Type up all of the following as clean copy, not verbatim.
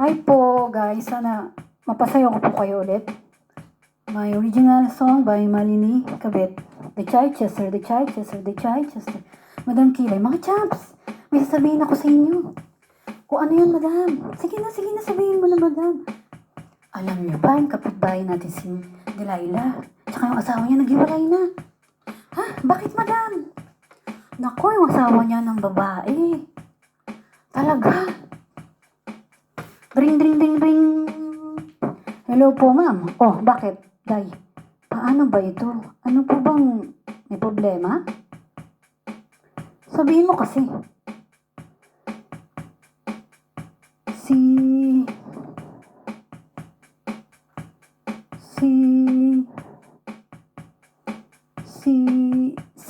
Hi po guys, sana mapasaya ko po kayo ulit. My original song by Malini Kabit. The Chichester, the Chichester, the Chichester. Madam Kilay, mga champs, may sasabihin ako sa inyo. Kung ano yun, madam? Sige na, sabihin mo na, madam. Alam niyo ba, yung kapitbahay natin si Delilah, tsaka yung asawa niya naghiwalay na. Ha? Bakit, madam? Nako, yung asawa niya ng babae. Talaga? Ring, ring, ring, ring. Hello po, ma'am. Oh, bakit? Day, paano ba ito? Ano po bang may problema? Sabihin mo kasi.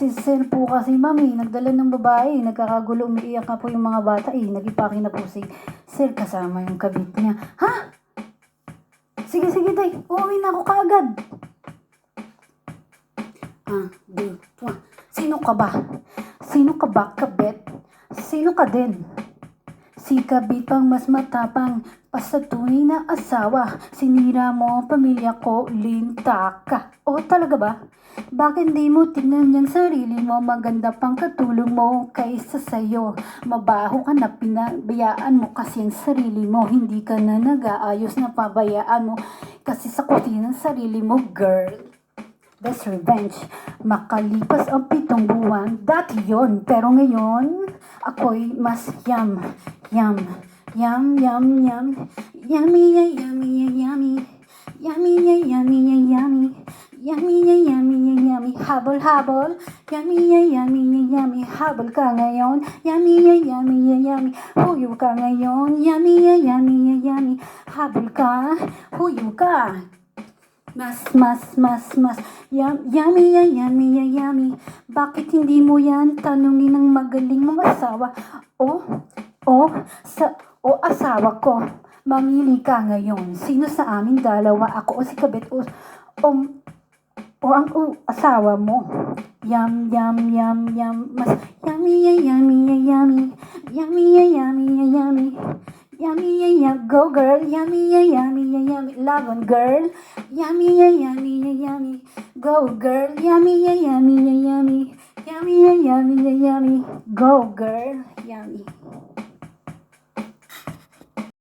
Si Sir po kasi, mami, nagdala ng babae, nagkakagulo, umiiyak na po yung mga bata, nagipaki na po si Sir kasama yung kabit niya. Ha? Sige, day, uuwi na ako kaagad. Sino ka ba? Sino ka ba, kabit? Sino ka din? Si kabit pang mas matapang pa sa tunay na asawa. Sinira mo ang pamilya ko, linta ka. O talaga ba? Bakit di mo tingnan yung sarili mo? Maganda pang katulong mo kaysa sa'yo. Mabaho ka na, pinabayaan mo kasi ang sarili mo. Hindi ka na nag-aayos na pabayaan mo kasi sa kusina ng sarili mo, girl. That's revenge. Makalipas ang 7 buwan, dati yon. Pero ngayon, ako'y mas yum. Yummy, yummy, yummy, yummy. Yummy, yummy. Yummy, habol. Yummy, habol ka ngayon. Yummy. Huyo ka ngayon. Yummy. Habol ka, huyo ka. Mas. Yummy. Bakit hindi mo yan tanungin ng magaling mong asawa? Asawa ko. Mamili ka ngayon. Sino sa amin dalawa? Ako o si kabit o ang asawa mo? Yum. Mas yummy. Go girl. Yummy. Lagon girl. Yummy. Go girl. Yummy. Go girl. Yummy.